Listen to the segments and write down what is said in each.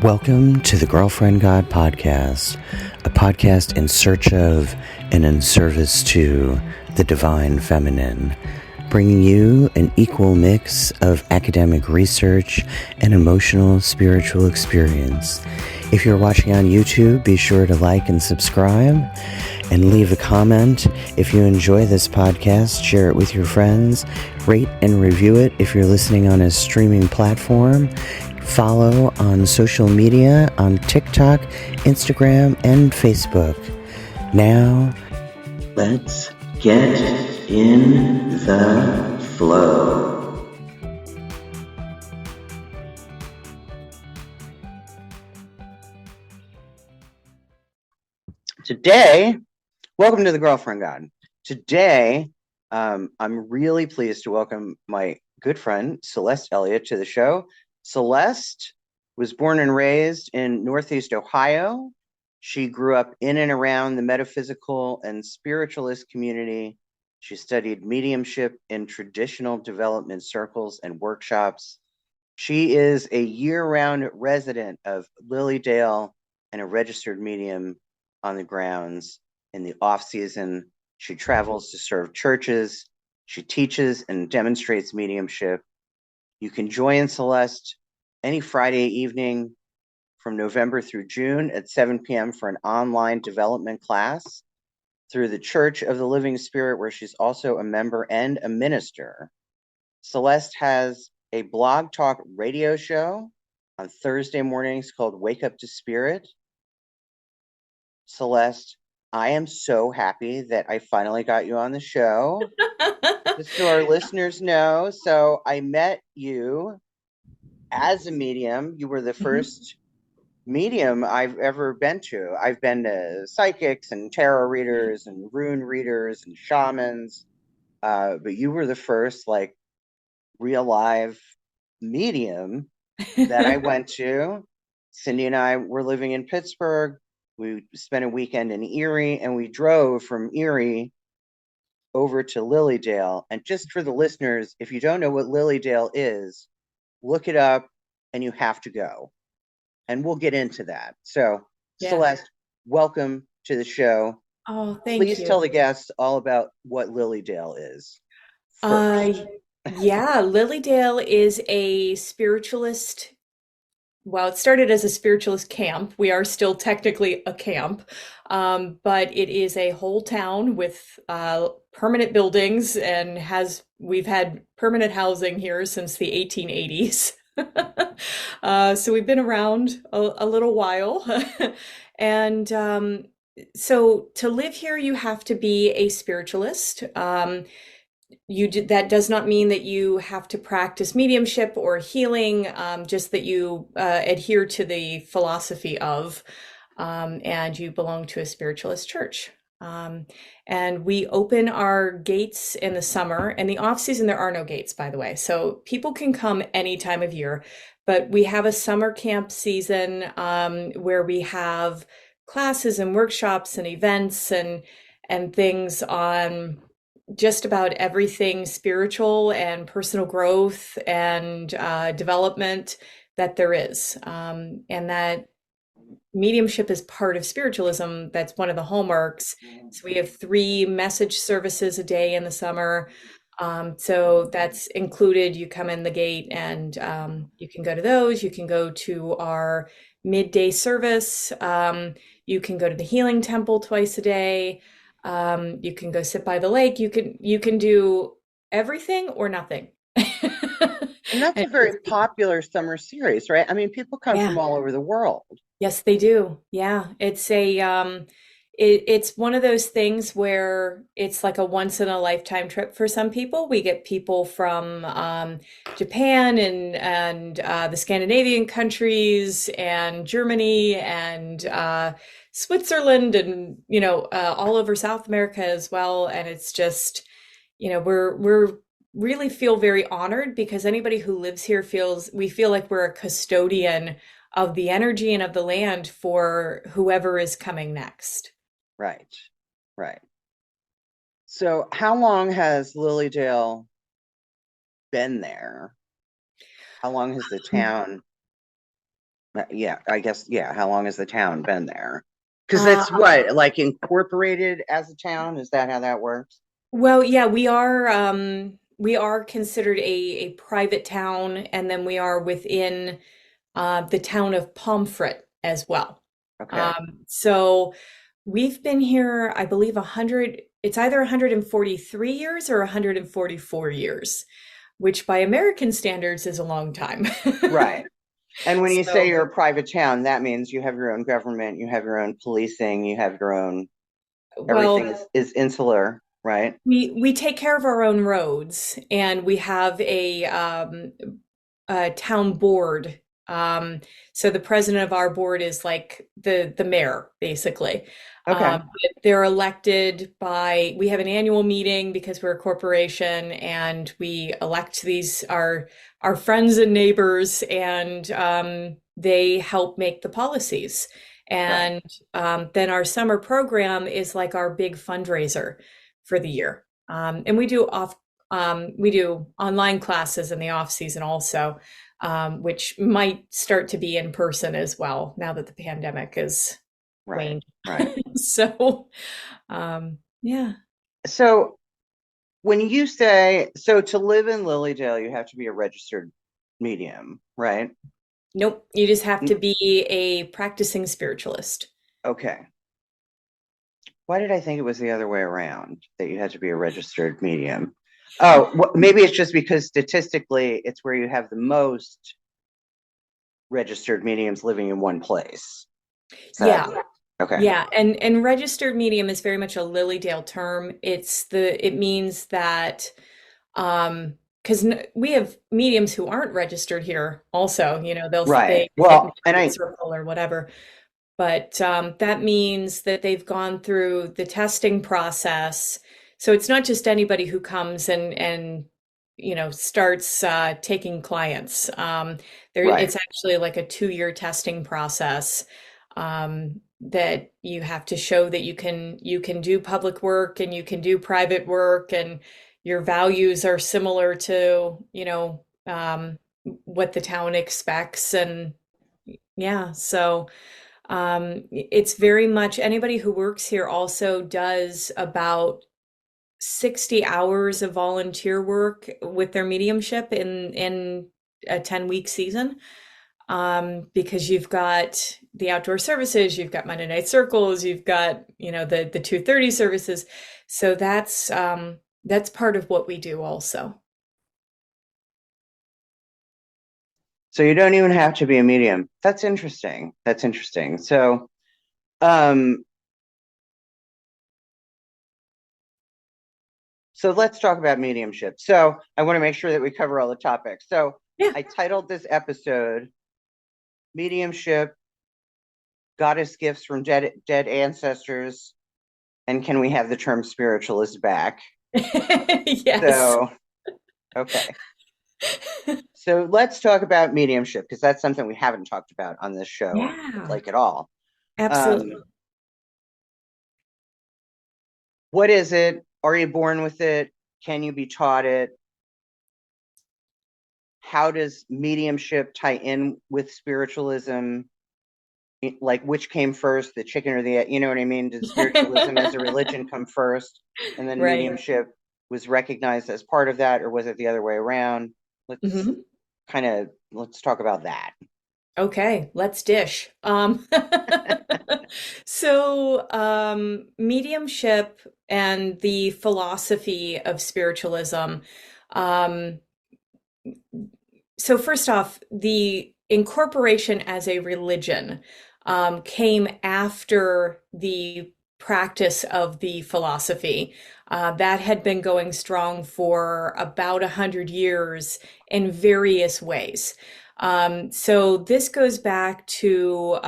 Welcome to the Girlfriend God Podcast, a podcast in search of and in service to the divine feminine, bringing you an equal mix of academic research and emotional spiritual experience. If you're watching on YouTube, be sure to like and subscribe and leave a comment. If you enjoy this podcast, share it with your friends, rate and review it if you're listening on a streaming platform. Follow on social media on TikTok, Instagram, and Facebook. Now, let's get in the flow. Today, welcome to the Girlfriend God. Today, I'm really pleased to welcome my good friend, Celeste Elliott, to the show. Celeste was born and raised in Northeast Ohio. She grew up in and around the metaphysical and spiritualist community. She studied mediumship in traditional development circles and workshops. She is a year-round resident of Lilydale and a registered medium on the grounds. In the off-season, she travels to serve churches. She teaches and demonstrates mediumship. You can join Celeste any Friday evening from November through June at 7 p.m. for an online development class through the Church of the Living Spirit, where she's also a member and a minister. Celeste has a blog talk radio show on Thursday mornings called Wake Up to Spirit. Celeste, I am so happy that I finally got you on the show. Just so our listeners know, so I met you as a medium. You were the first medium I've ever been to. I've been to psychics and tarot readers and rune readers and shamans, but you were the first like real live medium that I went to. Cindy and I were living in Pittsburgh. We spent a weekend in Erie, and we drove from Erie over to Lilydale. And just for the listeners, if you don't know what Lilydale is, look it up and you have to go. And we'll get into that. So, yeah. Celeste, welcome to the show. Oh, thank you. Please tell the guests all about what Lilydale is. Yeah, Lilydale is a spiritualist. Well, it started as a spiritualist camp. We are still technically a camp, but it is a whole town with permanent buildings and we've had permanent housing here since the 1880s. So we've been around a little while. And so to live here, you have to be a spiritualist. That does not mean that you have to practice mediumship or healing, just that you adhere to the philosophy of, and you belong to a spiritualist church. And we open our gates in the summer. And the off season, there are no gates, by the way. So people can come any time of year. But we have a summer camp season where we have classes and workshops and events and things on just about everything spiritual and personal growth and development that there is. And that mediumship is part of spiritualism. That's one of the hallmarks. So we have 3 message services a day in the summer. So that's included. You come in the gate and you can go to those. You can go to our midday service. You can go to the healing temple twice a day. You can go sit by the lake. You can do everything or nothing. And that's a very popular summer series, right? I mean, people come from all over the world. Yes, they do. Yeah. It's one of those things where it's like a once in a lifetime trip for some people. We get people from Japan and the Scandinavian countries and Germany and Switzerland and all over South America as well. And it's just, we're really feel very honored because anybody who lives here we feel like we're a custodian of the energy and of the land for whoever is coming next. Right. So how long has Lilydale been there? How long has the town Yeah, I guess, yeah. How long has the town been there? Because Uh, it's what, like incorporated as a town? Is that how that works? well, yeah, we are considered a private town, and then we are within the town of Pomfret as well. Okay. So we've been here, I believe, 100, it's either 143 years or 144 years, which by American standards is a long time. Right. And when you say So, you're a private town, that means you have your own government, you have your own policing, you have your own, everything well, is insular, right? we take care of our own roads, and we have a town board. Um, so the president of our board is like the mayor, basically. Okay. They're elected by, we have an annual meeting because we're a corporation, and we elect these our friends and neighbors, and they help make the policies. Right. And then our summer program is like our big fundraiser for the year. And we do online classes in the off season also, which might start to be in person as well now that the pandemic is Right. waned. Right. So, yeah. So when you say, so to live in Lilydale, you have to be a registered medium, right? Nope. You just have to be a practicing spiritualist. Okay. Why did I think it was the other way around, that you had to be a registered medium? Oh, maybe it's just because statistically it's where you have the most registered mediums living in one place. Yeah. So, okay. Yeah, and registered medium is very much a Lilydale term. It means that because we have mediums who aren't registered here also, Right. they hit Well, and Magic Circle or whatever. But that means that they've gone through the testing process. So it's not just anybody who comes and starts taking clients. right, It's actually like a 2-year testing process, that you have to show that you can do public work and you can do private work, and your values are similar to what the town expects. And yeah, so it's very much, anybody who works here also does about 60 hours of volunteer work with their mediumship in a 10-week season. Because you've got the outdoor services, you've got Monday night circles, you've got, the 2:30 services. So that's part of what we do also. so you don't even have to be a medium. That's interesting. That's interesting. Um, so let's talk about mediumship. So I want to make sure that we cover all the topics. So Yeah. I titled this episode Mediumship, Goddess Gifts from Dead Ancestors, and Can We Have the Term Spiritualist Back? Yes. So, okay. So let's talk about mediumship, because that's something we haven't talked about on this show, Yeah, like at all. absolutely. What is it? Are you born with it? Can you be taught it? How does mediumship tie in with spiritualism? Like, which came first, the chicken or the egg? You know what I mean? Did spiritualism as a religion come first, and then Right. mediumship was recognized as part of that, or was it the other way around? Let's Mhm. let's talk about that. Okay, let's dish. So, mediumship and the philosophy of spiritualism. Um, so first off, the incorporation as a religion came after the practice of the philosophy. That had been going strong for about 100 years in various ways. So this goes back to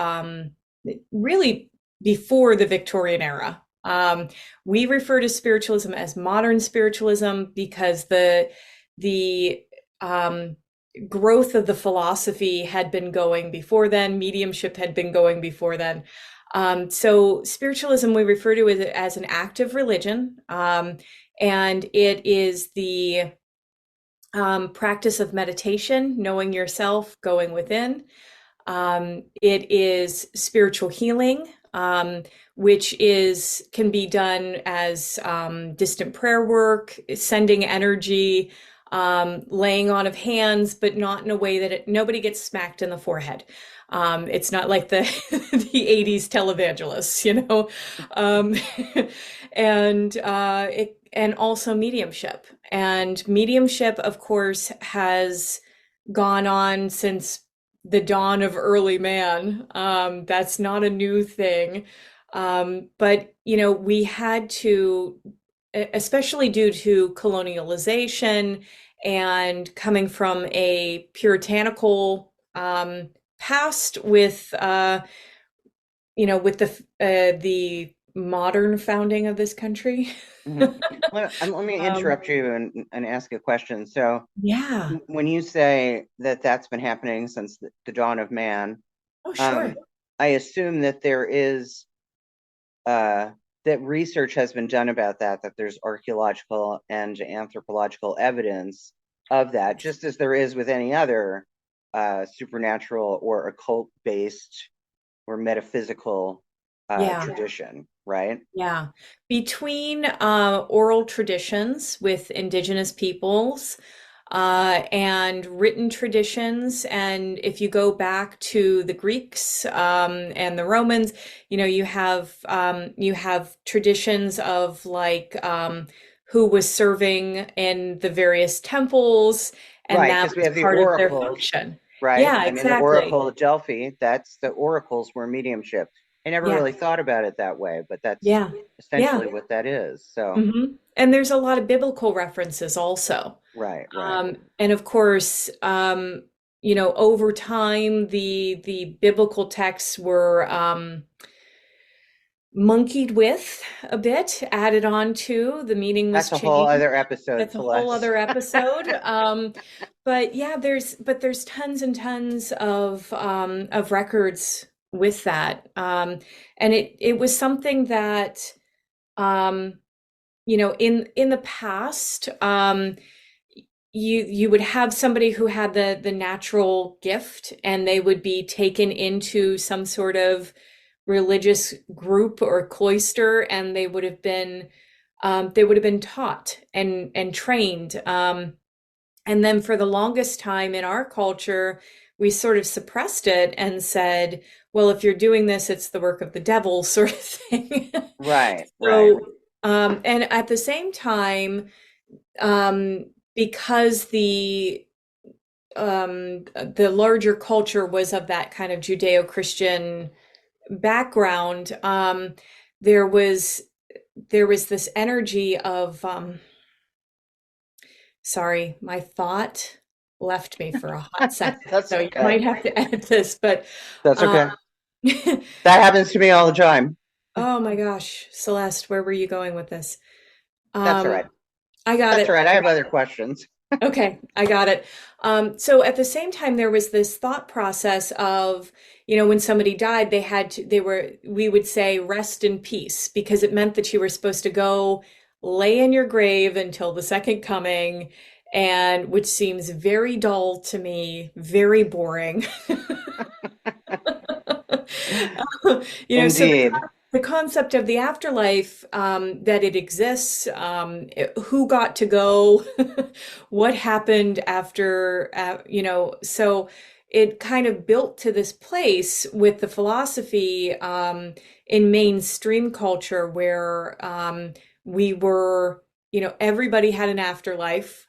really before the Victorian era. We refer to spiritualism as modern spiritualism because the um, growth of the philosophy had been going before then. Mediumship had been going before then. So spiritualism we refer to it as an active religion, and it is the practice of meditation, knowing yourself, going within. It is spiritual healing, which is can be done as distant prayer work, sending energy, laying on of hands, but not in a way that nobody gets smacked in the forehead. It's not like the the 80s televangelists, you know. Um, and also mediumship. And mediumship, of course, has gone on since the dawn of early man. That's not a new thing. But, you know, we had to, especially due to colonialization and coming from a puritanical past with, you know, with the modern founding of this country. Mhm. Let me Um, interrupt you and ask a question. So, yeah. when you say that that's been happening since the dawn of man, Oh, um, sure. I assume that there is uh, that research has been done about that, that there's archaeological and anthropological evidence of that, just as there is with any other supernatural or occult based or metaphysical Yeah. tradition, right? Yeah. Between oral traditions with indigenous peoples and written traditions, and if you go back to the Greeks and the Romans, you know, you have traditions of like who was serving in the various temples, and Right, that because we was have the part of their oracles, function. right? Yeah, I mean, the exactly. Oracle of Delphi, that's the oracles were mediumship. I never Yeah, really thought about it that way, but that's yeah, yeah. essentially what that is. So, And there's a lot of biblical references also. right, right. And of course, you know, over time, the biblical texts were monkeyed with a bit, added on to, the meaning was That's a whole changed. other episode, That's a whole Celeste. other episode. But yeah, there's tons and tons of records with that. And it was something that um, you know, in the past, you would have somebody who had the natural gift, and they would be taken into some sort of religious group or cloister, and they would have been taught and trained. And then for the longest time in our culture, we sort of suppressed it and said, well, if you're doing this, it's the work of the devil, sort of thing. Right, right, So, and at the same time, um, because the larger culture was of that kind of Judeo-Christian background, there was there was this energy of sorry, my thought left me for a hot second, that's so you okay. might have to edit this, but That's um, okay. That happens to me all the time. oh my gosh, Celeste, where were you going with this? That's all Um, right. I got That's all it. right. I have other questions. Okay, I got it. So at the same time, there was this thought process of, you know, when somebody died, we would say, rest in peace, because it meant that you were supposed to go lay in your grave until the second coming, and which seems very dull to me, very boring. You know, so Indeed. the concept of the afterlife, that it exists, who got to go, what happened after, you know, so it kind of built to this place with the philosophy in mainstream culture where we were, you know, everybody had an afterlife.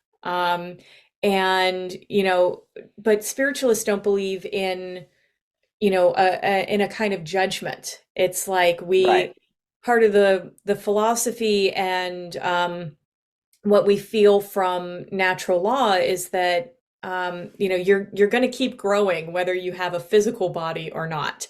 And, you know, but spiritualists don't believe in, you know, in a kind of judgment. It's like Right, part of the philosophy and what we feel from natural law is that you know, you're going to keep growing whether you have a physical body or not.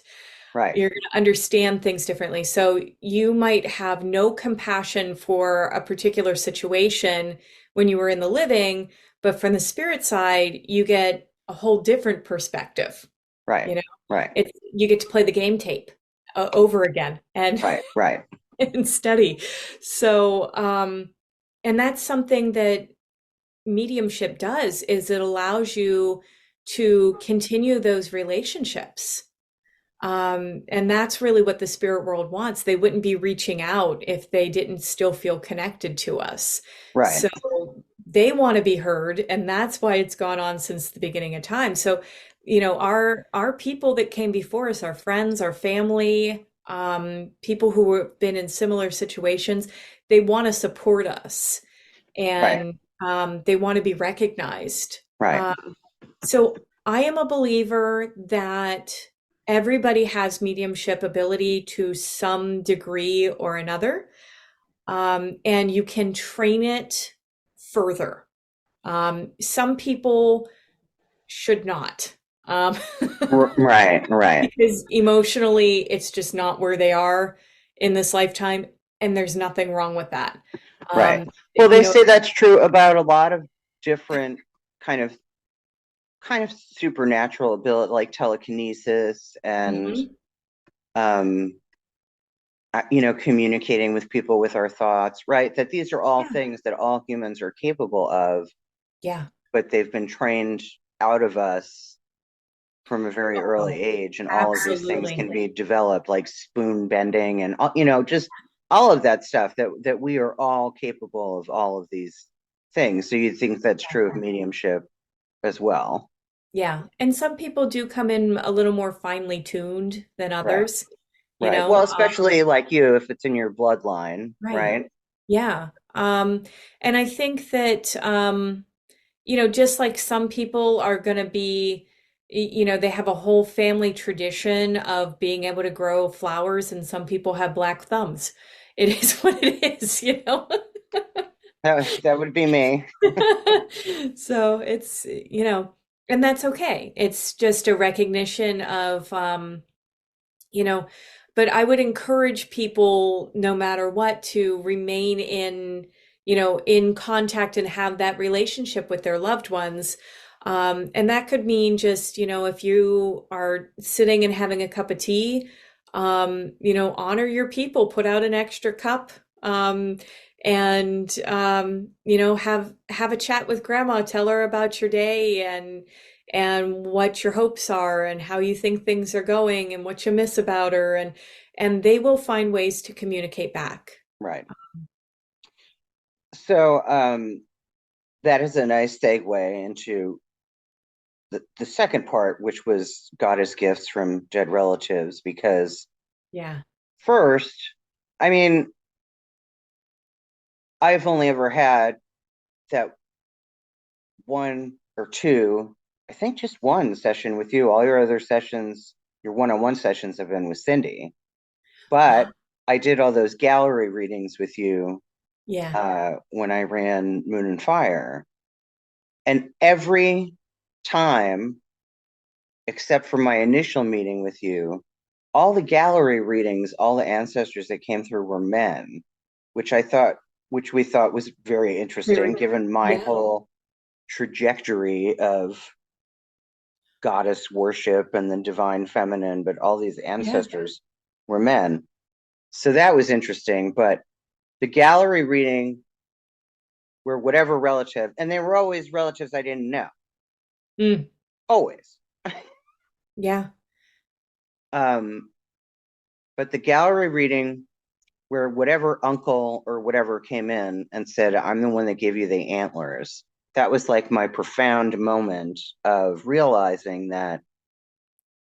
right, You're going to understand things differently. So you might have no compassion for a particular situation when you were in the living, but from the spirit side, you get a whole different perspective. right, You know, right, it's you get to play the game tape over again and right, right. and study. So, and that's something that mediumship does is it allows you to continue those relationships. And that's really what the spirit world wants. They wouldn't be reaching out if they didn't still feel connected to us. Right. So they want to be heard, and that's why it's gone on since the beginning of time. So, our people that came before us, our friends, our family, people who have been in similar situations, they want to support us, Right. and they want to be recognized. Right. Um, so I am a believer that everybody has mediumship ability to some degree or another, and you can train it further. Some people should not, Right. Right. because emotionally, it's just not where they are in this lifetime, and there's nothing wrong with that. Right. Um, Well, you they know, say that's true about a lot of different kind of supernatural ability, like telekinesis and mhm. um communicating with people with our thoughts, right? That these are all Yeah, things that all humans are capable of, yeah, but they've been trained out of us from a very early oh, age, and all of these things absolutely. can be developed, like spoon bending and just all of that stuff, that we are all capable of all of these things. So you think that's true of mediumship as well? Yeah, and some people do come in a little more finely tuned than Right. others, you Right. know. Well, especially like you, if it's in your bloodline, Right. right? Yeah. And I think that just like some people are going to be, they have a whole family tradition of being able to grow flowers, and some people have black thumbs. It is what it is. That would be me. So it's, and that's okay. It's just a recognition of, you know, but I would encourage people, no matter what, to remain in contact and have that relationship with their loved ones. And that could mean just, if you are sitting and having a cup of tea, honor your people, put out an extra cup, and have a chat with grandma, tell her about your day and what your hopes are and how you think things are going and what you miss about her, and they will find ways to communicate back. Right. So that is a nice segue into the second part, which was goddess gifts from dead relatives. Because Yeah. first, I mean, I've only ever had that one or two, I think just one session with you. All your other sessions, your one-on-one sessions, have been with Cindy. But I did all those gallery readings with you Yeah. when I ran Moon and Fire. And every time, except for my initial meeting with you, all the gallery readings, all the ancestors that came through were men, which I thought, which we thought was very interesting, Very. given my Yeah. whole trajectory of goddess worship and the divine feminine, but all these Yeah. ancestors were men. So that was interesting. But the gallery reading were whatever relative, and they were always relatives I didn't know, Mm. always. Yeah. Um, but the gallery reading where whatever uncle or whatever came in and said, I'm the one that gave you the antlers, that was like my profound moment of realizing that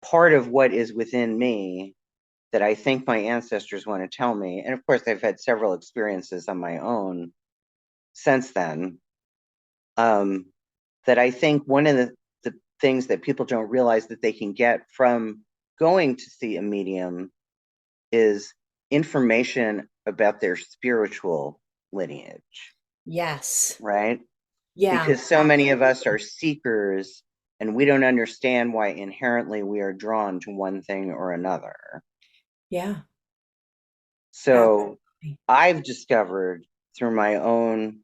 part of what is within me that I think my ancestors want to tell me. And of course, I've had several experiences on my own since then. Um, that I think one of the things that people don't realize that they can get from going to see a medium is information about their spiritual lineage, Yes. right? Yeah. Because so many of us are seekers and we don't understand why inherently we are drawn to one thing or another. Yeah. So Absolutely. I've discovered through my own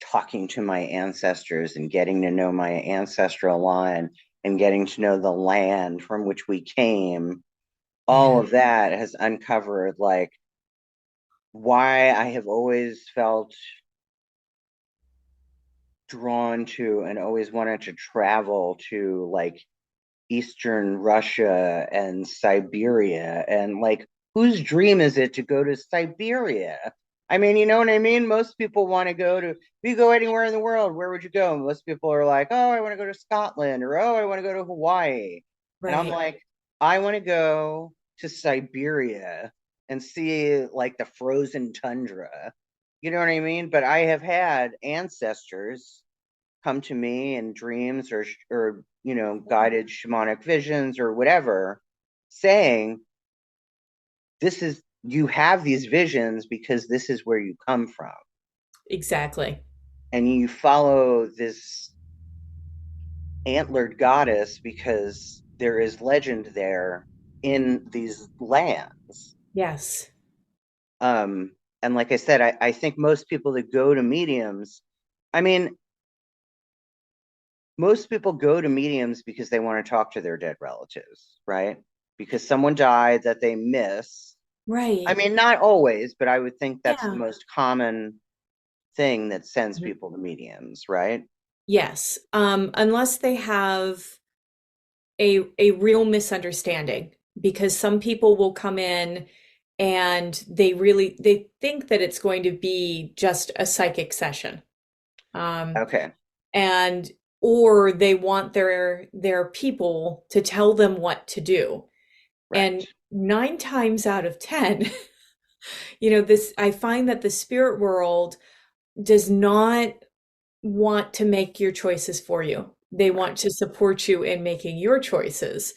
talking to my ancestors and getting to know my ancestral line and getting to know the land from which we came, all Yeah. of that has uncovered like why I have always felt drawn to and always wanted to travel to like Eastern Russia and Siberia. And like, whose dream is it to go to Siberia? I mean, you know what I mean? Most people want to go to, if you go anywhere in the world, where would you go? Most people are like, oh, I want to go to Scotland, or oh, I want to go to Hawaii. And I'm Right. like, I want to go to Siberia and see like the frozen tundra. You know what I mean? But I have had ancestors come to me in dreams or guided shamanic visions or whatever, saying this is, you have these visions because this is where you come from, Exactly. and you follow this antlered goddess because there is legend there in these lands. Yes. um and like I said, I think most people that go to mediums, I mean, most people go to mediums because they want to talk to their dead relatives, right? Because someone died that they miss. I Right. mean, not always, but I would think that's the Yeah. most common thing that sends people to mediums, right? Yes. Unless they have a real misunderstanding, because some people will come in and they think that it's going to be just a psychic session. Um, Okay, and or they want their people to tell them what to do. right, And 9 times out of 10, this I find that the spirit world does not want to make your choices for you. They right, want to support you in making your choices.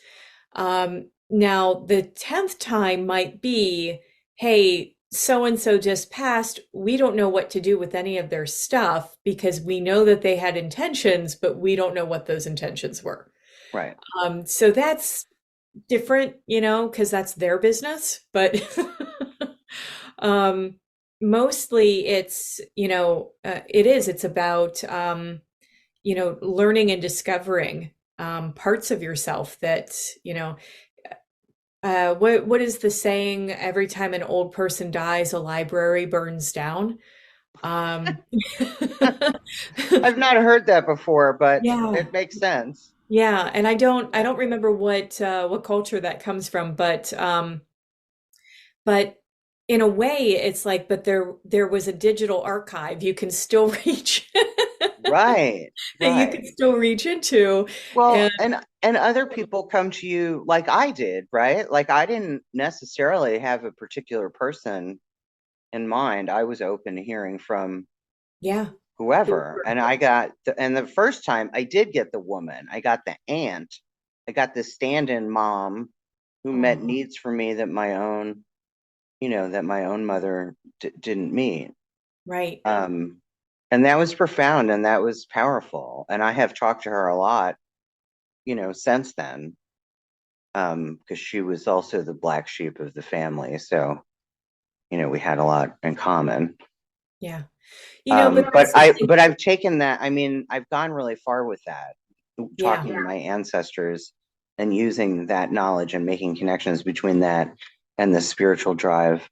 Now, the 10th time might be, hey, so and so just passed. We don't know what to do with any of their stuff because we know that they had intentions, but we don't know what those intentions were. right. So that's different, because that's their business. But um, mostly it's about, learning and discovering parts of yourself that, what is the saying? Every time an old person dies, a library burns down. Um, I've not heard that before, but yeah, it makes sense. yeah, and I don't remember what culture that comes from, but in a way, it's like, but there was a digital archive you can still reach Right, that you can right. still reach into, and Well, and other people come to you like I did, right? Like I didn't necessarily have a particular person in mind. I was open to hearing from yeah, whoever. And and the first time I did get the woman, I got the aunt, I got the stand-in mom who met oh, needs for me that my own mother didn't meet. right, Um, and that was profound and that was powerful. And I have talked to her a lot, since then, because she was also the black sheep of the family. So, we had a lot in common. yeah, but But that's the thing, I've taken that. I mean, I've gone really far with that, yeah, talking to my ancestors and using that knowledge and making connections between that and the spiritual drive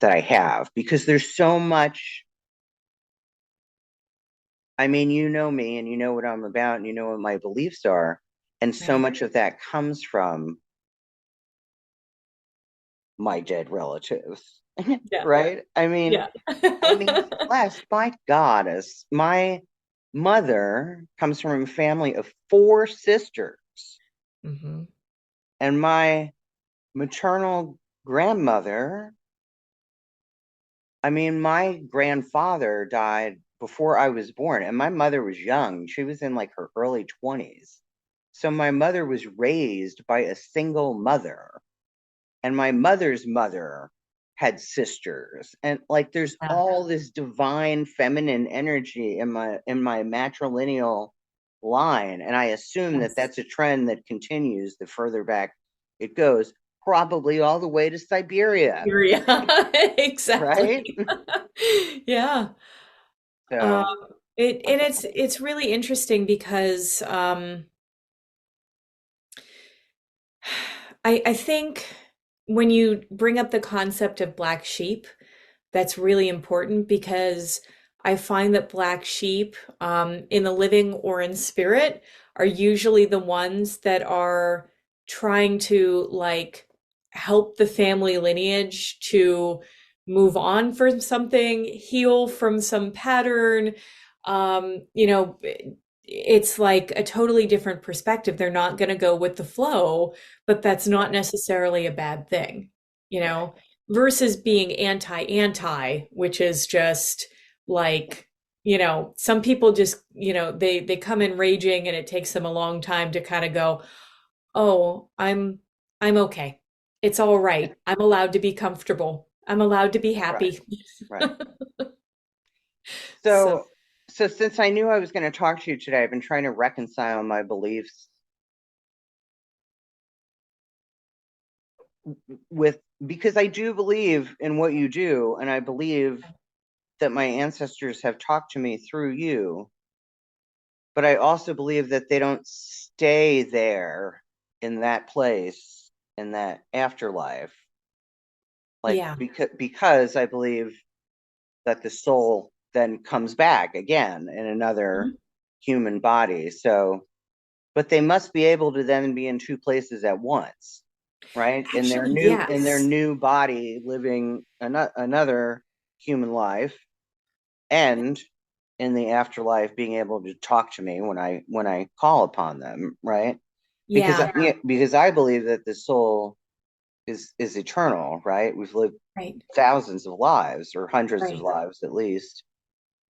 that I have, because there's so much. I mean, you know me and you know what I'm about and you know what my beliefs are. And so right, much of that comes from my dead relatives, yeah, right? yeah. I mean, Celeste, my goddess, my mother comes from a family of four sisters, Hmm. and my maternal grandmother, I mean, my grandfather died before I was born, and my mother was young. She was in like her early 20s. So my mother was raised by a single mother, and my mother's mother had sisters. And like there's Yeah. all this divine feminine energy in my matrilineal line, and I assume that Yes. that's a trend that continues the further back it goes, probably all the way to Siberia, Yeah, exactly. right? Yeah. Um, So, it's really interesting because I think when you bring up the concept of black sheep, that's really important because I find that black sheep, in the living or in spirit, are usually the ones that are trying to like help the family lineage to move on from something, heal from some pattern. It's like a totally different perspective. They're not going to go with the flow, but that's not Right. necessarily a bad thing, you Right. know, versus being anti-anti, which is just like, some people just, they come in raging and it takes them a long time to kind of go, "Oh, I'm okay. It's all right. I'm allowed to be comfortable. I'm allowed to be Right. happy." Right. So, So, so since I knew I was going to talk to you today, I've been trying to reconcile my beliefs with, because I do believe in what you do, and I believe that my ancestors have talked to me through you, but I also believe that they don't stay there in that place in that afterlife. Like yeah. because I believe that the soul then comes back again in another Mhm. human body. So, but they must be able to then be in two places at once, right? Actually, In their yes. new body, living another human life, and in the afterlife, being able to talk to me when I call upon them, right? Because Yeah, yeah, because I believe that the soul is eternal, right? We've lived right, thousands of lives or hundreds of right. lives at least,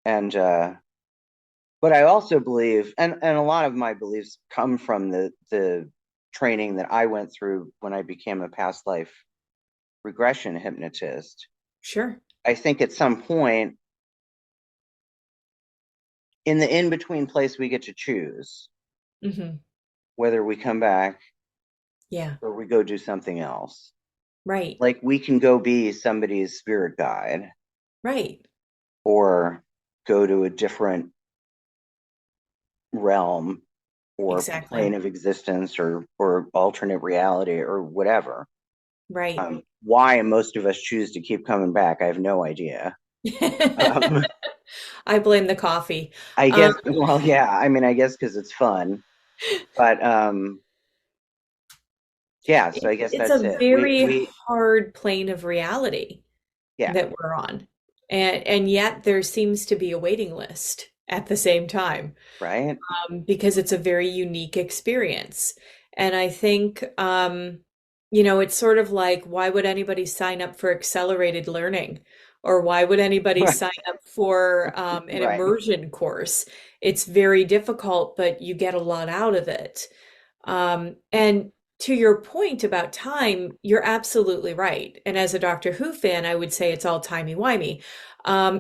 and but I also believe, and a lot of my beliefs come from the training that I went through when I became a past life regression hypnotist. Sure. I think at some point in the in between place, we get to choose Hmm. whether we come back Yeah, or we go do something else. right, Like we can go be somebody's spirit guide right. or go to a different realm or Exactly. plane of existence or alternate reality or whatever. Right. Why most of us choose to keep coming back, I have no idea. Um, I blame the coffee. I Um, guess, well, yeah, I mean, I guess because it's fun, but yeah. So I guess it's that's a it. very We, hard plane of reality yeah, that we're on. And yet there seems to be a waiting list at the same time, right, because it's a very unique experience. And I think, it's sort of like, why would anybody sign up for accelerated learning? Or why would anybody right, sign up for an right, immersion course? It's very difficult, but you get a lot out of it. And to your point about time, you're absolutely right. And as a Doctor Who fan, I would say it's all timey-wimey.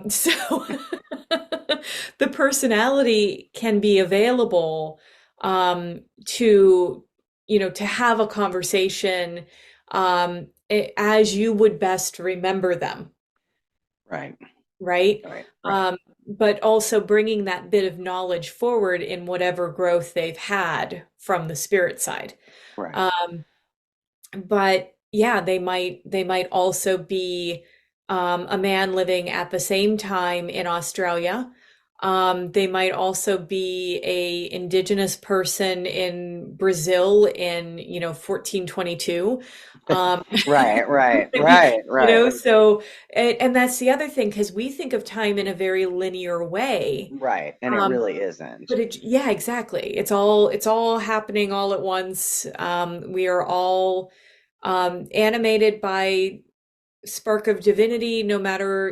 So the personality can be available to have a conversation as you would best remember them, right, right? right, right, But also bringing that bit of knowledge forward in whatever growth they've had from the spirit side. right, Um, but yeah, they might also be a man living at the same time in Australia. They might also be a indigenous person in Brazil in 1422. Um, right, right, right, right, so and that's the other thing because we think of time in a very linear way. right, and it Um, really isn't. but yeah, exactly. It's all happening all at once. We are all animated by spark of divinity, no matter,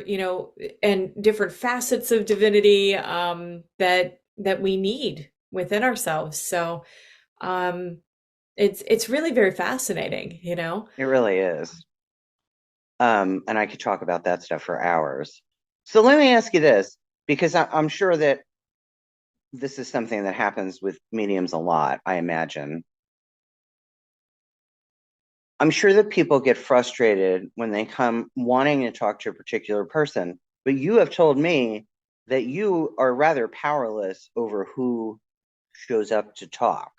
and different facets of divinity that we need within ourselves. So it's really very fascinating. It really is. And I could talk about that stuff for hours. So let me ask you this, because I'm sure that this is something that happens with mediums a lot, I imagine. I'm sure that people get frustrated when they come wanting to talk to a particular person, but you have told me that you are rather powerless over who shows up to talk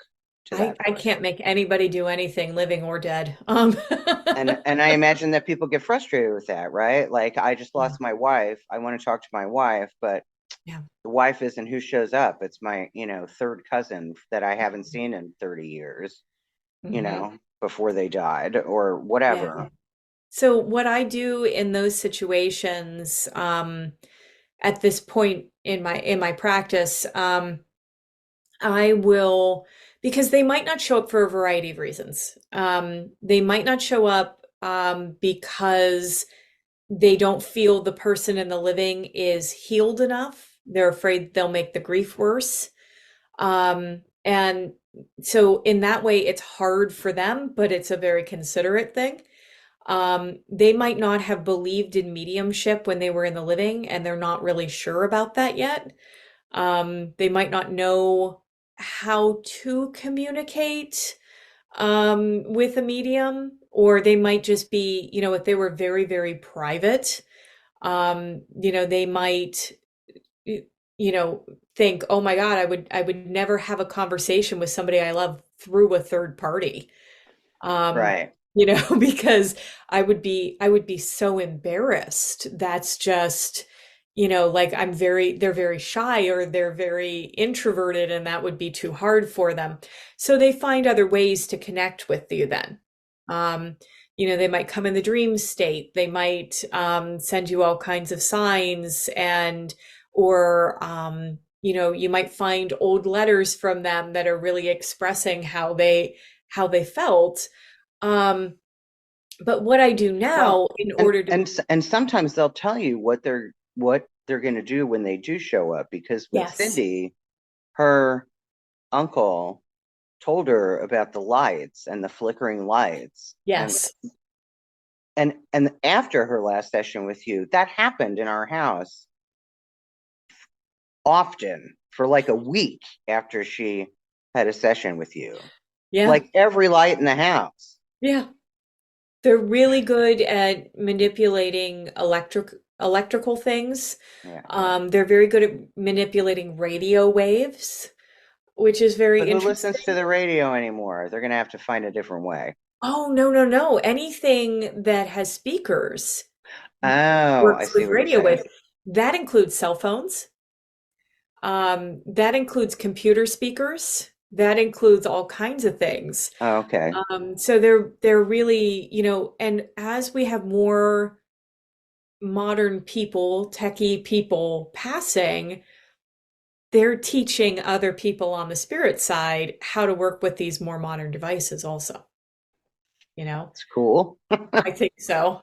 to I that I person. can't make anybody do anything, living or dead. And I imagine that people get frustrated with that, right? Like, I just Yeah, lost my wife. I want to talk to my wife, but yeah. the wife isn't who shows up. It's my, third cousin that I haven't seen in 30 years, Hmm. before they died or Yeah. whatever. So what I do in those situations, at this point in my practice, I will, because they might not show up for a variety of reasons. They might not show up because they don't feel the person in the living is healed enough. They're afraid they'll make the grief worse. And so in that way, it's hard for them, but it's a very considerate thing. They might not have believed in mediumship when they were in the living, and they're not really sure about that yet. They might not know how to communicate with a medium, or they might just be, if they were very, very private, they might, y- think, oh my God, I would never have a conversation with somebody I love through a third party. Um, Right. because I would be so embarrassed. That's just, like they're very shy or they're very introverted and that would be too hard for them. So they find other ways to connect with you then. Um, they might come in the dream state. They might send you all kinds of signs or you might find old letters from them that are really expressing how they felt. um, but what I do Well, now in and order to, and sometimes they'll tell you what they're going to do when they do show up, because with yes, Cindy, her uncle told her about the lights and the flickering lights, yes, and after her last session with you, that happened in our house often for like a week after she had a session with you. yeah, Like every light in the house. yeah. They're really good at manipulating electrical things. Yeah. They're very good at manipulating radio waves, which is very But who listens to interesting. the radio anymore? They're going to have to find a different way. Oh, no, no, no. Anything that has speakers Oh, I works see with what you're radio waves. saying. That includes cell phones. That includes computer speakers. That includes all kinds of things. Oh, okay. So they're really, and as we have more modern people, techie people passing, they're teaching other people on the spirit side how to work with these more modern devices also, you know? It's cool. I think so.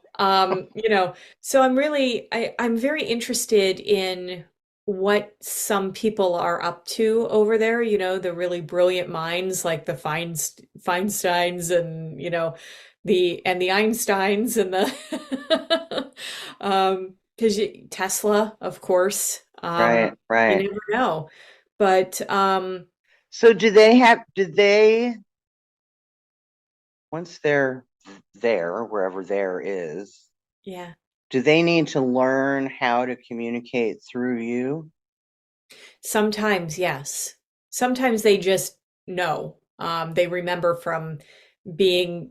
So I'm very interested in what some people are up to over there, the really brilliant minds like the Feinsteins and, the Einsteins and the because Tesla, of course. Right, You right. never know. But So did they, once they're there, wherever there is, yeah. do they need to learn how to communicate through you? Sometimes, yes. Sometimes they just know. They remember from being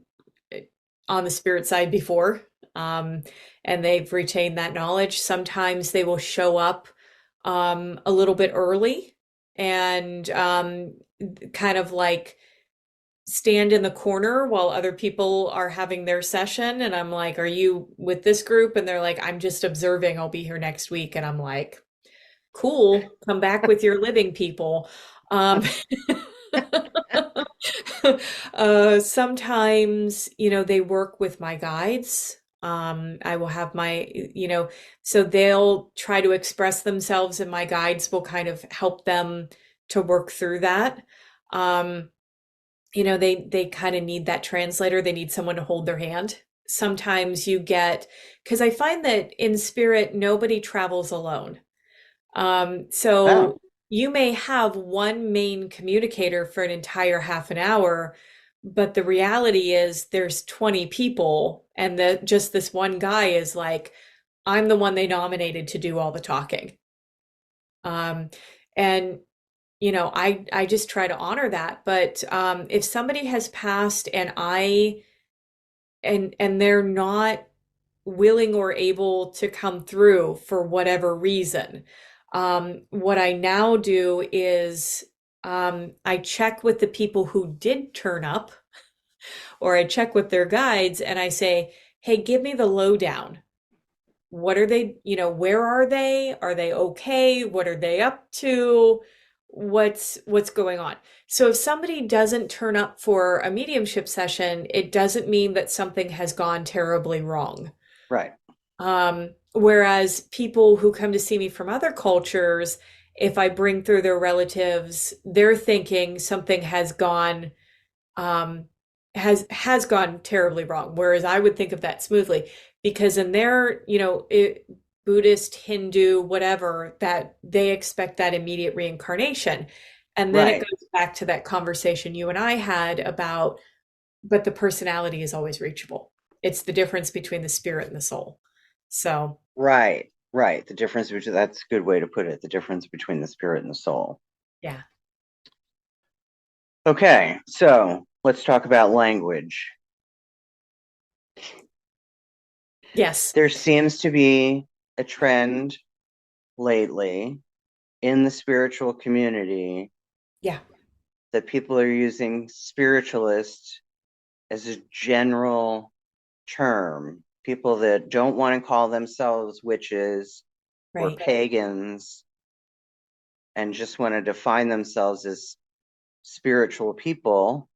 on the spirit side before, um, and they've retained that knowledge. Sometimes they will show up a little bit early and kind of like stand in the corner while other people are having their session. And I'm like, "Are you with this group?" And they're like, "I'm just observing. I'll be here next week." And I'm like, cool, come back with your living people. Um, sometimes, they work with my guides. I will have so they'll try to express themselves, and my guides will kind of help them to work through that. Um, they kind of need that translator. They need someone to hold their hand. Sometimes because I find that in spirit, nobody travels alone. Oh, So you may have one main communicator for an entire half an hour, but the reality is there's 20 people, and just this one guy is like, I'm the one they nominated to do all the talking. Um, and I just try to honor that. But if somebody has passed and they're not willing or able to come through for whatever reason, what I now do is I check with the people who did turn up, or I check with their guides and I say, hey, give me the lowdown. What are they, where are they? Are they okay? What are they up to? What's going on? So if somebody doesn't turn up for a mediumship session, it doesn't mean that something has gone terribly wrong. Right. Whereas people who come to see me from other cultures, if I bring through their relatives, they're thinking something um, has gone terribly wrong. Whereas I would think of that smoothly, because in their, Buddhist, Hindu, whatever, that they expect that immediate reincarnation. And then it Right. goes back to that conversation you and I had about, but the personality is always reachable. It's the difference between the spirit and the soul. So, Right. Right. The difference between that's a good way to put it. The difference between the spirit and the soul. yeah. Okay, so let's talk about language. Yes. There seems to be a trend lately in the spiritual community Yeah. that people are using spiritualist as a general term. People that don't want to call themselves witches or Right. pagans and just want to define themselves as spiritual people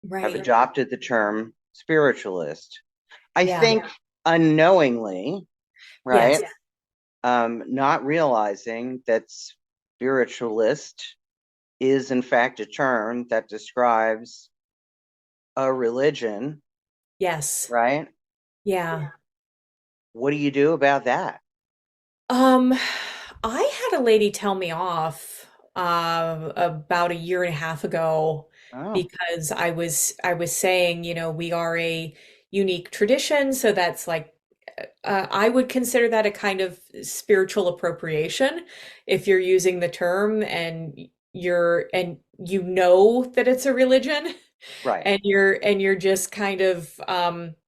have Right. adopted the term spiritualist. I Yeah. think unknowingly, Yes. right? Not realizing that spiritualist is in fact a term that describes a religion, Yes. right? Yeah. What do you do about that? Um, I had a lady tell me off about a year and a half ago Oh, because I was saying, we are a unique tradition, so that's like I would consider that a kind of spiritual appropriation if you're using the term and you know that it's a religion right. and you're just kind of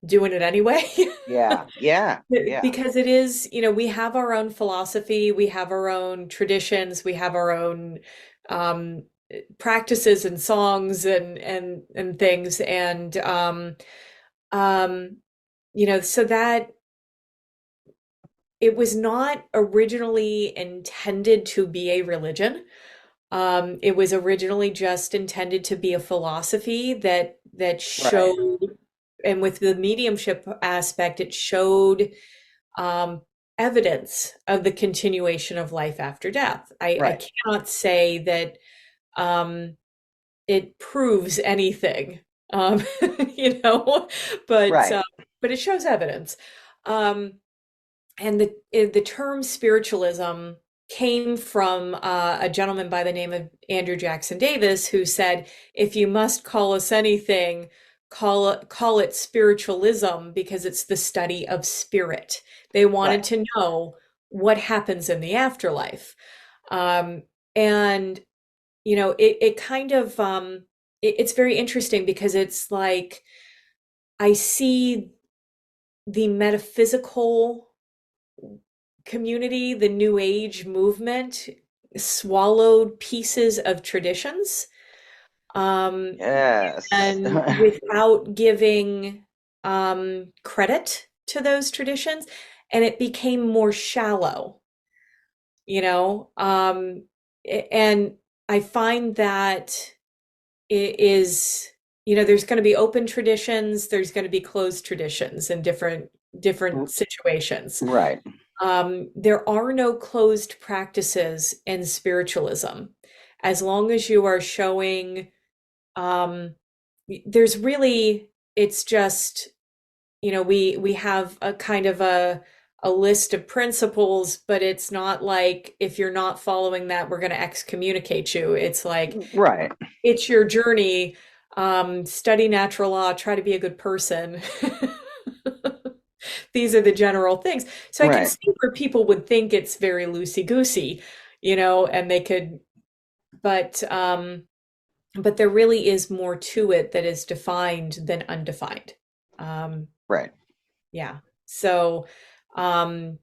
doing it anyway. Yeah, yeah, yeah, Because it is, we have our own philosophy, we have our own traditions, we have our own um, practices and songs and things, and um, so that it was not originally intended to be a religion. It was originally just intended to be a philosophy that right, showed, and with the mediumship aspect, it showed um, evidence of the continuation of life after death. I right, cannot say that um, it proves anything, um, you know, but right, uh, but it shows evidence. Um, and the term spiritualism came from a gentleman by the name of Andrew Jackson Davis, who said, "If you must call us anything, call it spiritualism because it's the study of spirit." They wanted right, to know what happens in the afterlife, um, and it kind of it's very interesting because it's like I see the metaphysical community, the New Age movement, swallowed pieces of traditions, um, yes, and without giving credit to those traditions, and it became more shallow, you know. And I find that it is, there's going to be open traditions, there's going to be closed traditions in different situations. right, There are no closed practices in spiritualism. As long as you are showing, um, there's really, it's just, we have a kind of a list of principles, but it's not like if you're not following that, we're going to excommunicate you. It's like right, it's your journey. Study natural law, try to be a good person. These are the general things. So I can right, see where people would think it's very loosey-goosey, and they could but there really is more to it that is defined than undefined. Um, Right. yeah. So, um,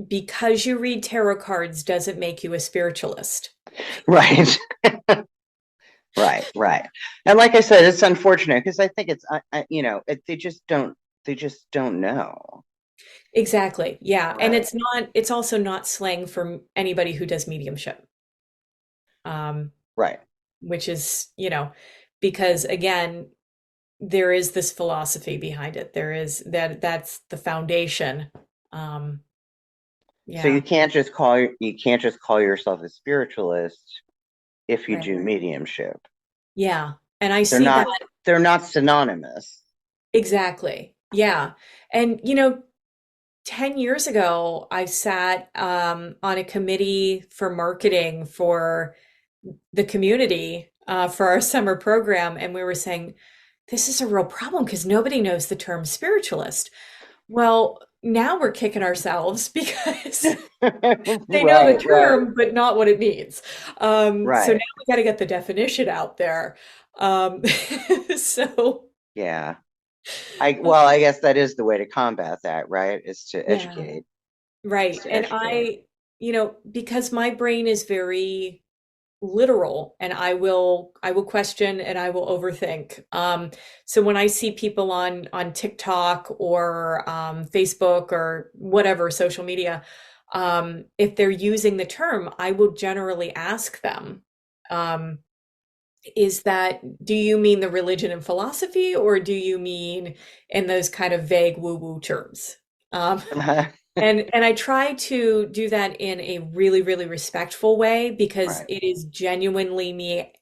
because you read tarot cards doesn't make you a spiritualist. Right. Right. Right. And like I said, it's unfortunate because I think it's, they just don't know. Exactly. Yeah. And Right. it's also not slang for anybody who does mediumship. Um, Right. which is, because again, there is this philosophy behind it. There is that's the foundation. Um, So yeah, you can't just call yourself a spiritualist if you right. do mediumship. Yeah. And I They're see that not they're not synonymous. exactly. Yeah. And 10 years ago, I sat on a committee for marketing for the community for our summer program, and we were saying, this is a real problem because nobody knows the term spiritualist. Well, now we're kicking ourselves because they know the Right, right, term, but not what it means. So now right. we got to get the definition out there. Um, so, Yeah. I guess that is the way to combat that, right? Is to yeah, educate. Is right. to And educate. because my brain is very literal and I will question and I will overthink. So when I see people on TikTok or Facebook or whatever social media, if they're using the term, I will generally ask them, um, is that, do you mean the religion and philosophy, or do you mean in those kind of vague woo-woo terms? Um, and I try to do that in a really, really respectful way because Right, it is genuinely me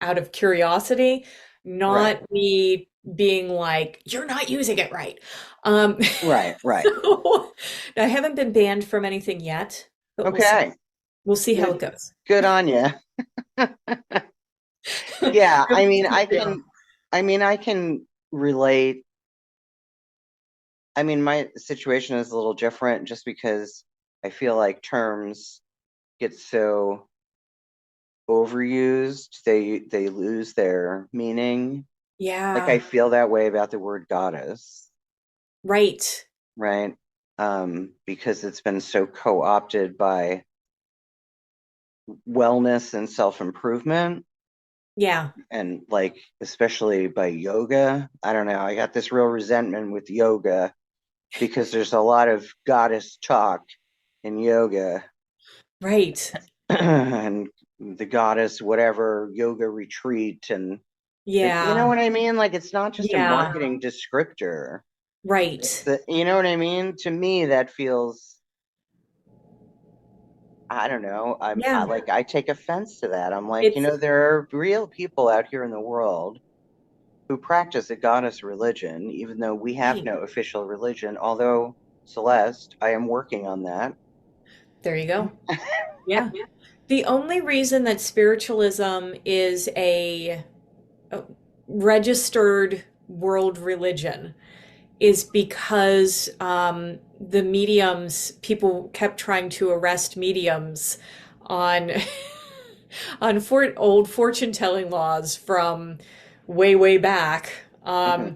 out of curiosity, right, not me being like, you're not using it right. Um, right, right. so I haven't been banned from anything yet, but we'll see. Okay. We'll see how it Good goes. good on you. Yeah, Yeah. I can relate. I mean, my situation is a little different just because I feel like terms get so overused, they lose their meaning. Like I Yeah, feel that way about the word goddess, right. right? Because it's been so co-opted by wellness and self-improvement Yeah. and like especially by yoga. I don't know. I got this real resentment with yoga because there's a lot of goddess talk in yoga Right. and the goddess whatever yoga retreat and you know Yeah. what I mean? Like it's not just a Yeah. marketing descriptor. It's Right. the you know what I mean? To me that feels I don't know. Yeah. Like I take offense to that. I'm like, It's there are real people out here in the world who practice a goddess religion, even though we have right. no official religion. Although, Celeste, I am working on that. There you go. Yeah. The only reason that spiritualism is a registered world religion is because the mediums, people kept trying to arrest mediums on old fortune telling laws from way, way back. Hmm.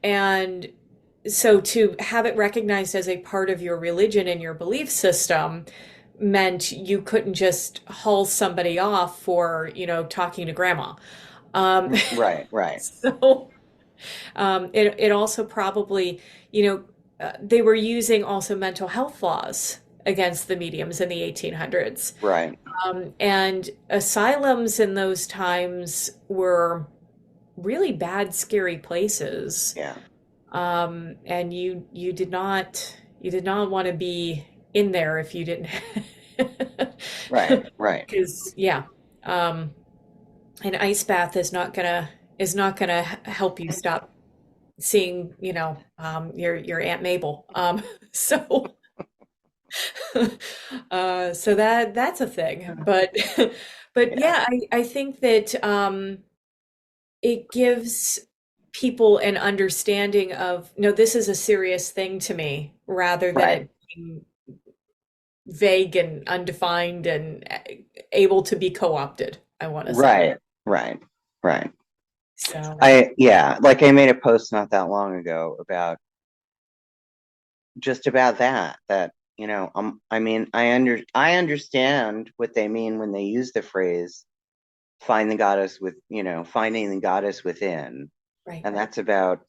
And so to have it recognized as a part of your religion and your belief system meant you couldn't just haul somebody off for, talking to grandma. Um, Right, right, so it also probably, they were using also mental health laws against the mediums in the 1800s. right. And asylums in those times were really bad, scary places. Yeah, And you did not want to be in there if you didn't, right, right. because yeah, um, an ice bath is not gonna help you stop seeing, your Aunt Mabel. So, so that's a thing. But Yeah, yeah, I think that it gives people an understanding of, no, this is a serious thing to me, rather than right. it being vague and undefined and able to be co-opted, I want to say. Right, right, right. So, Yeah, like I made a post not that long ago about just about that, I mean, I understand what they mean when they use the phrase find the goddess finding the goddess within. right. And that's about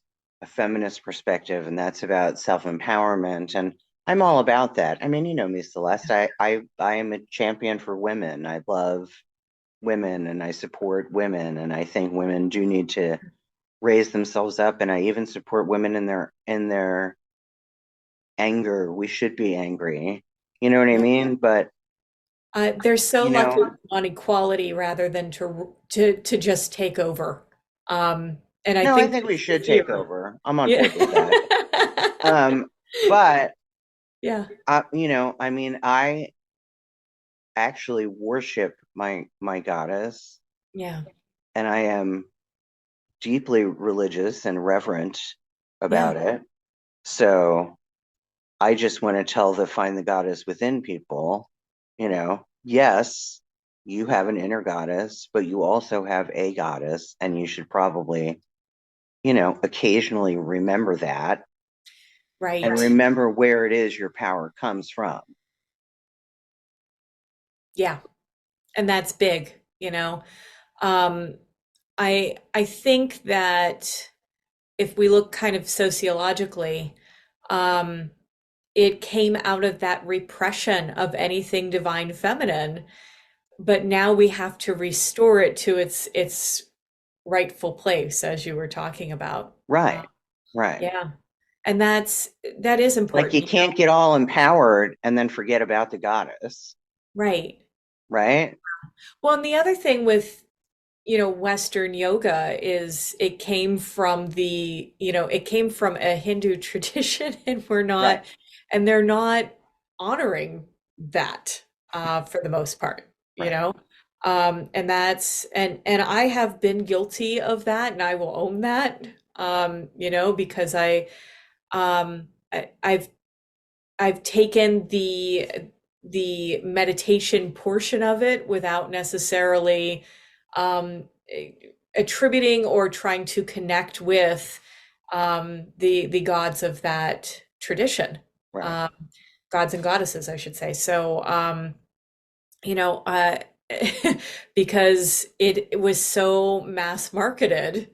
a feminist perspective, and that's about self-empowerment. And I'm all about that. I mean, you know me, Celeste. I am a champion for women. I love women and I support women, and I think women do need to raise themselves up, and I even support women in their anger. We should be angry. You know what I Yeah. mean? But They're so you lucky know, on equality rather than to just take over. And I no, I think think we the should take fear. over. I'm on Yeah. board with that. Um, but Yeah. I mean, I actually worship my goddess, Yeah. and I am deeply religious and reverent Yeah. about it. So I just want to tell the find the goddess within people, yes, you have an inner goddess, but you also have a goddess, and you should probably, occasionally remember that and Right. remember where it is your power comes from. Yeah. And that's big, you know. Um, I think that if we look kind of sociologically, um, it came out of that repression of anything divine feminine, but now we have to restore it to its rightful place, as you were talking about. Right. Right. Yeah, and that is Like important, you can't get all empowered and then forget about the goddess, right? right? Well, and the other thing with Western yoga is it came from a Hindu tradition, and Right. they're not honoring that for the most part, you Right. know. And that's and I have been guilty of that, and I will own that, because I've taken the meditation portion of it without necessarily um, attributing or trying to connect with the gods of that tradition, Right. um, gods and goddesses, I should say. So, you know, uh, because it was so mass marketed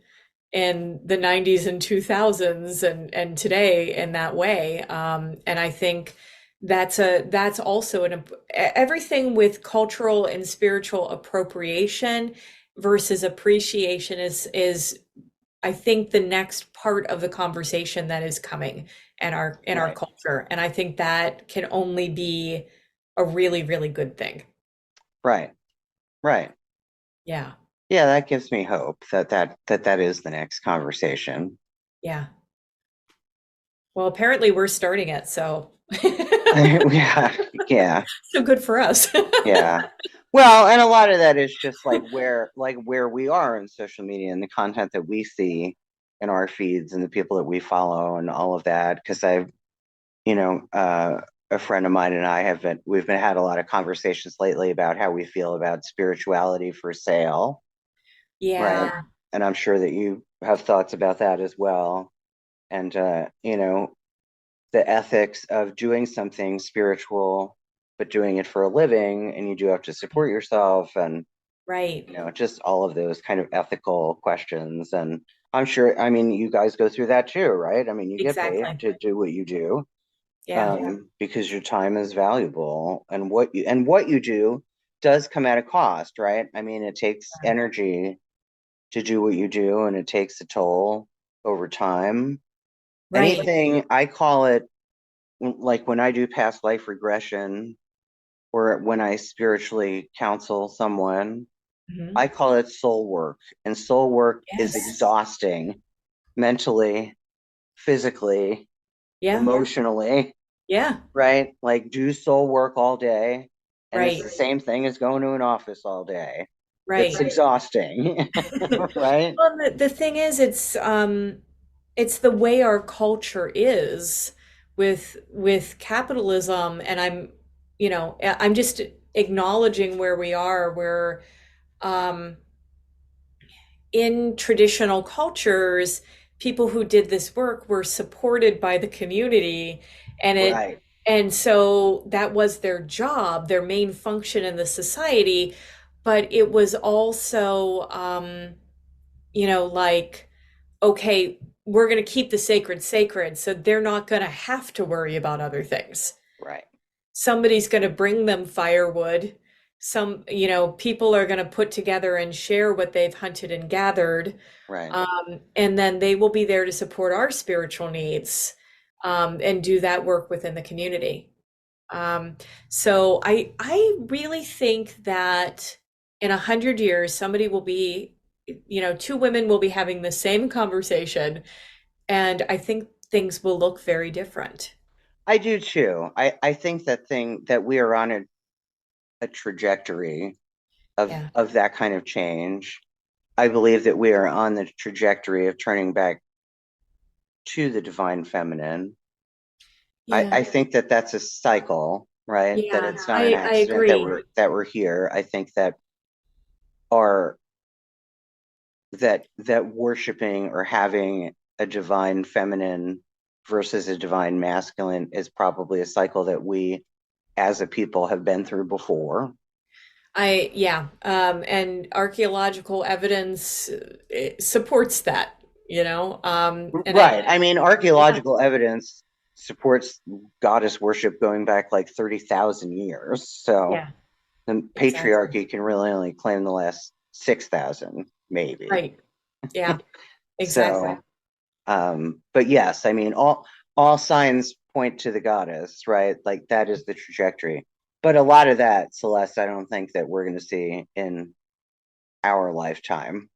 in the 90s and 2000s and today in that way. And I think that's also everything with cultural and spiritual appropriation versus appreciation is I think the next part of the conversation that is coming in our Right. culture. And I think that can only be a really, really good thing. Right. Right. Yeah. Yeah, that gives me hope that is the next conversation. Yeah. Well, apparently we're starting it, so Yeah. Yeah. so good for us. Yeah. Well, and a lot of that is just like where we are in social media and the content that we see in our feeds and the people that we follow and all of that. Because you know, uh, a friend of mine and I we've been had a lot of conversations lately about how we feel about spirituality for sale, right? Yeah, And I'm sure that you have thoughts about that as well. And the ethics of doing something spiritual, but doing it for a living, and you do have to support yourself, and right. just all of those kind of ethical questions. And I'm sure, I mean, you guys go through that too, right? I mean, you get paid Exactly. to do what you do, Yeah, because your time is valuable, and what you do does come at a cost, right? I mean, it takes energy to do what you do, and it takes a toll over time. right. Anything, I call it, like when I do past life regression or when I spiritually counsel someone, Mhm. I call it soul work. And soul work is Yes. exhausting mentally, physically, Yeah, emotionally, yeah, right? Like do soul work all day. And it's right, the same thing as going to an office all day. It's right. exhausting, right? Well, the thing is, it's the way our culture is with capitalism, and I'm just acknowledging where we are, where um, in traditional cultures, people who did this work were supported by the community, and it Right, and so that was their job, their main function in the society, but it was also like, okay, we're going to keep the sacred sacred, so they're not going to have to worry about other things. right, Somebody's going to bring them firewood. People are going to put together and share what they've hunted and gathered. right. And then they will be there to support our spiritual needs, and do that work within the community. Um, so I really think that in 100 years, somebody will be, two women will be having the same conversation, and I think things will look very different. I do too. I think that we are on a trajectory Yeah. of that kind of change. I believe that we are on the trajectory of turning back to the divine feminine. Yeah. I think that that's a cycle, right? That Yeah. it's not an I accident that agree. we're here. I think that our that worshiping or having a divine feminine versus a divine masculine is probably a cycle that we as a people have been through before. Yeah, and archaeological evidence supports that, and Right. I mean, yeah, archaeological evidence supports goddess worship going back like 30,000 years. So yeah, the exactly. patriarchy can really only claim the last 6,000, maybe. Right. Yeah, exactly. So, but yes, I mean, all signs point to the goddess, right? Like that is the trajectory. But a lot of that, Celeste, I don't think that we're going to see in our lifetime.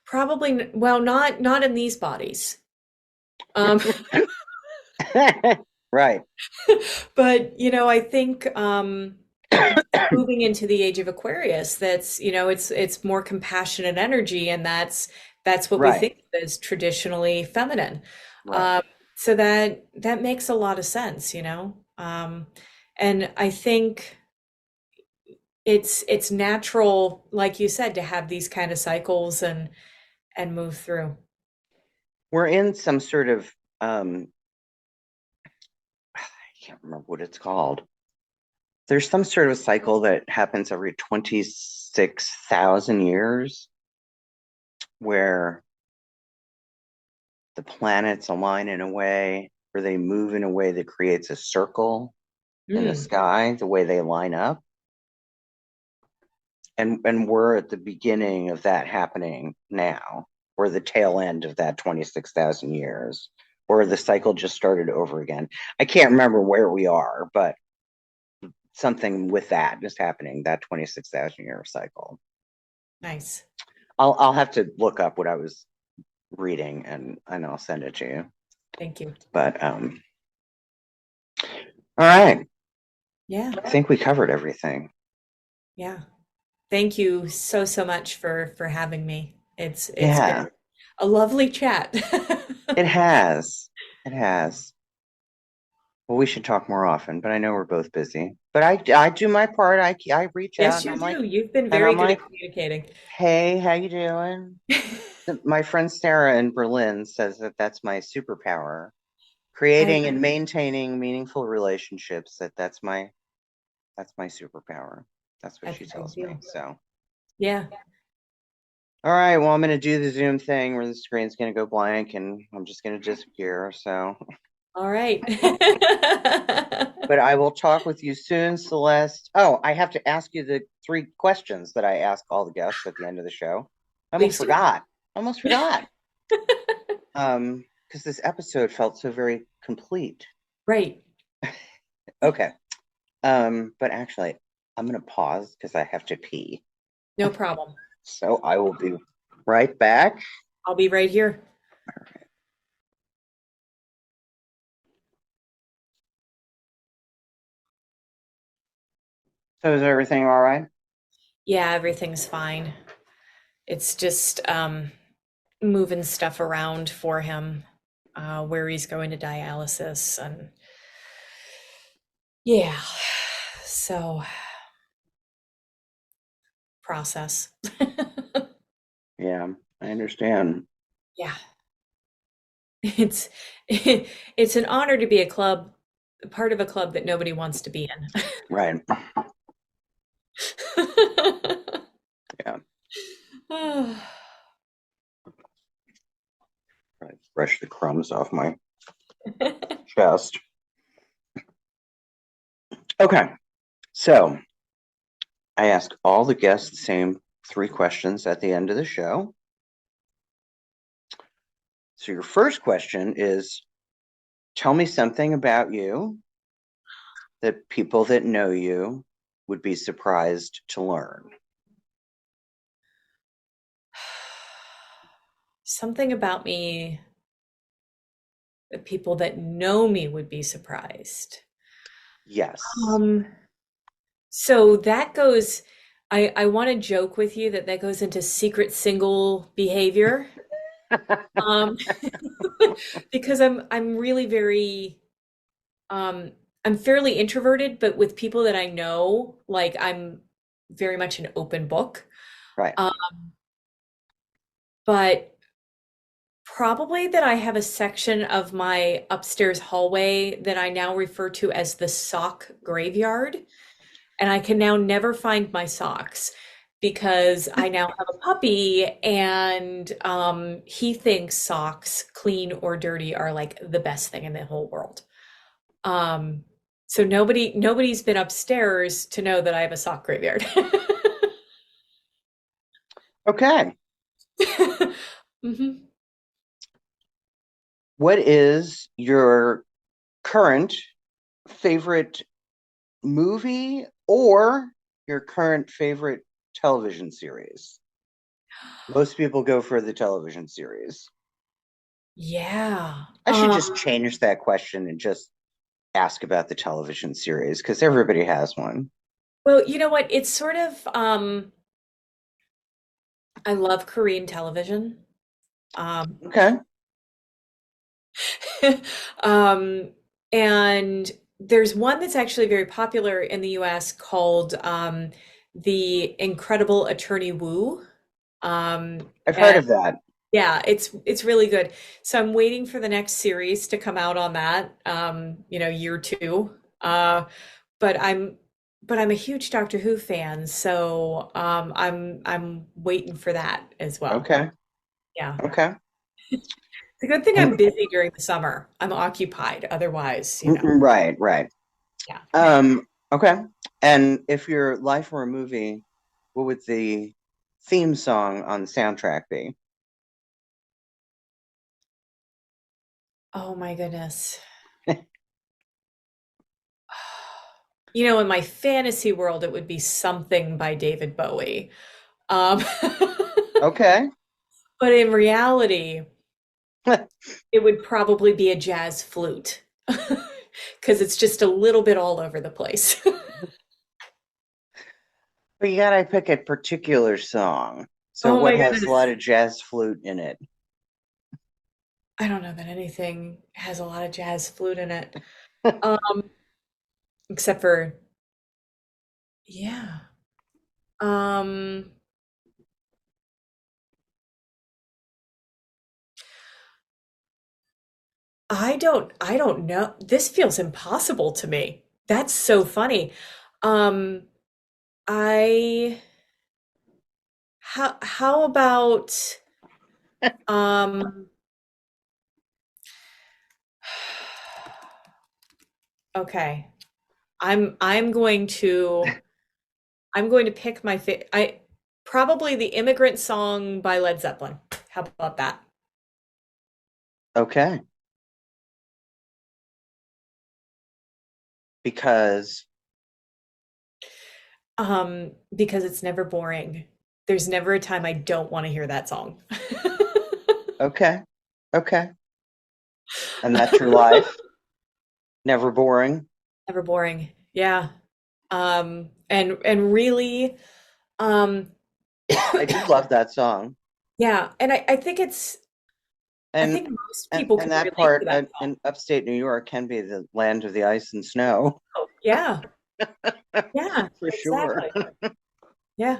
Probably, well, not in these bodies. Um, Right. but I think moving into the age of Aquarius, that's, it's more compassionate energy, and that's what we Right. think of as traditionally feminine. Right. Um, so that makes a lot of sense. And I think it's natural, like you said, to have these kind of cycles and move through. We're in some sort of I can't remember what it's called. There's some sort of cycle that happens every 26,000 years where the planets align in a way, or they move in a way that creates a circle in the Mm, sky, the way they line up. And we're at the beginning of that happening now, or the tail end of that 26,000 years, or the cycle just started over again. I can't remember where we are, but something with that is happening, that 26,000 year cycle. nice. I'll have to look up what I was reading and I'll send it to you. Thank you. But all right. Yeah, I think we covered everything. yeah. Thank you so, so much for having me. It's been Yeah, a lovely chat. it has. It has. Well, we should talk more often, but I know we're both busy. But I do my part. I reach out Yes, and you do. You've been and very I'm good at like, communicating. hey, how you doing? My friend Sarah in Berlin says that that's my superpower, I creating and maintaining meaningful relationships. That's my superpower. That's what That's she a big tells me. deal. So, Yeah. all right, well, I'm going to do the Zoom thing where the screen's going to go blank and I'm just going to disappear. So, All right. but I will talk with you soon, Celeste. Oh, I have to ask you the three questions that I ask all the guests at the end of the show. I almost Please do. forgot. I almost forgot. Because this episode felt so very complete. Right. Okay. But actually, I'm going to pause because I have to pee. No problem. So I will be right back. I'll be right here. So is everything all right? Yeah, everything's fine. It's just moving stuff around for him, where he's going to dialysis, and yeah. So process. Yeah, I understand. Yeah. It's it's an honor to be part of a club that nobody wants to be Right. in. Yeah. Right. Brush the crumbs off my chest. Okay. So I ask all the guests the same three questions at the end of the show. So your first question is, tell me something about you that people that know you would be surprised to learn. Something about me that people that know me would be surprised. Yes. Um, so that goes, I want to joke with you that that goes into secret single behavior. Um, because I'm really very um I'm fairly introverted, but with people that I know, like I'm very much an open book. Right. Um, but probably that I have a section of my upstairs hallway that I now refer to as the sock graveyard. And I can now never find my socks because I now have a puppy and he thinks socks, clean or dirty, are like the best thing in the whole world. Um, so nobody's been upstairs to know that I have a sock graveyard. Okay. hmm What is your current favorite movie or your current favorite television series? Most people go for the television series. Yeah. I should just change that question and just ask about the television series because everybody has one. Well, you know what? It's sort of I love Korean television. Um Okay. um and there's one that's actually very popular in the US called The Incredible Attorney Woo. I've heard And of that. yeah, it's really good. So I'm waiting for the next series to come out on that, year two. But I'm a huge Doctor Who fan, so I'm waiting for that as well. Okay. Yeah. Okay. The good thing And I'm busy during the summer. I'm occupied. Otherwise, right, right. yeah. Okay. And if your life were a movie, what would the theme song on the soundtrack be? Oh my goodness. In my fantasy world, it would be something by David Bowie. Um, Okay. but in reality, it would probably be a jazz flute because it's just a little bit all over the place. But you gotta pick a particular song. So Oh what my has a goodness. lot of jazz flute in it? I don't know that anything has a lot of jazz flute in it. Um, except for, yeah. Um, I don't know. This feels impossible to me. That's so funny. Um, I how about um okay. I'm I'm going to I'm going to pick my I probably the Immigrant Song by Led Zeppelin. How about that? Okay. Because Because it's never boring. There's never a time I don't want to hear that song. okay. Okay. And that's your life. Never boring. Never boring. Yeah. And really, um, I do love that song. yeah, and I And think most and people and can that relate part to that in song. upstate New York can be the land of the ice and snow. Oh, yeah. Yeah, For sure. exactly. Yeah.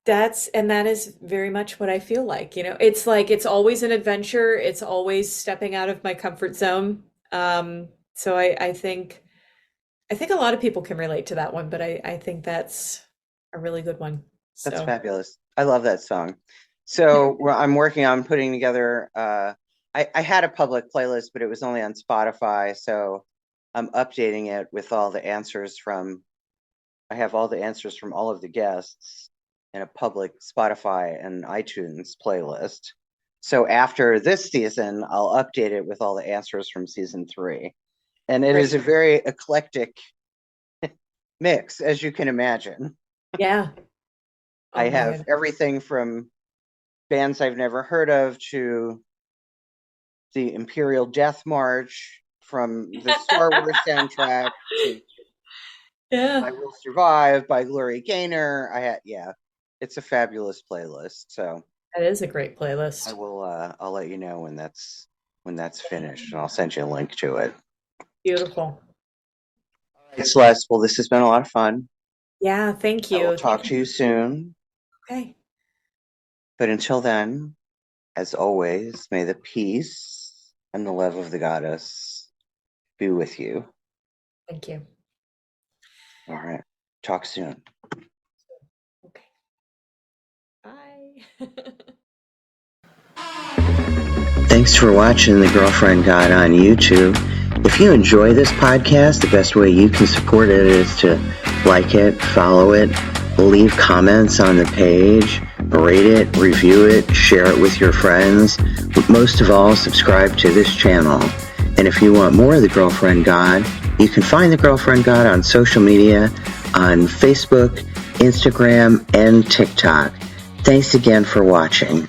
That is very much what I feel like, you know. It's like it's always an adventure. It's always stepping out of my comfort zone. So I think a lot of people can relate to that one, but I think that's a really good one. That's So, fabulous. I love that song. So I'm working on putting together. I had a public playlist, but it was only on Spotify. So I'm updating it with all the answers from. I have all the answers from all of the guests in a public Spotify and iTunes playlist. So after this season, I'll update it with all the answers from season 3. And it is great. a very eclectic mix, as you can imagine. Yeah. I Oh my have goodness. everything from bands I've never heard of to the Imperial Death March, from the Star Wars soundtrack to Yeah, I Will Survive by Gloria Gaynor. Yeah, it's a fabulous playlist. So that is a great playlist. I'll let you know when that's finished, and I'll send you a link to it. Beautiful. It's Celeste. Well, this has been a lot of fun. Yeah, thank I will you. talk Thank you. to you soon. Okay. But until then, as always, may the peace and the love of the goddess be with you. Thank you. All right. Talk soon. Okay. Bye. Thanks for watching The Girlfriend God on YouTube. If you enjoy this podcast, the best way you can support it is to like it, follow it, leave comments on the page, rate it, review it, share it with your friends. But most of all, subscribe to this channel. And if you want more of The Girlfriend God, you can find The Girlfriend God on social media on Facebook, Instagram, and TikTok. Thanks again for watching.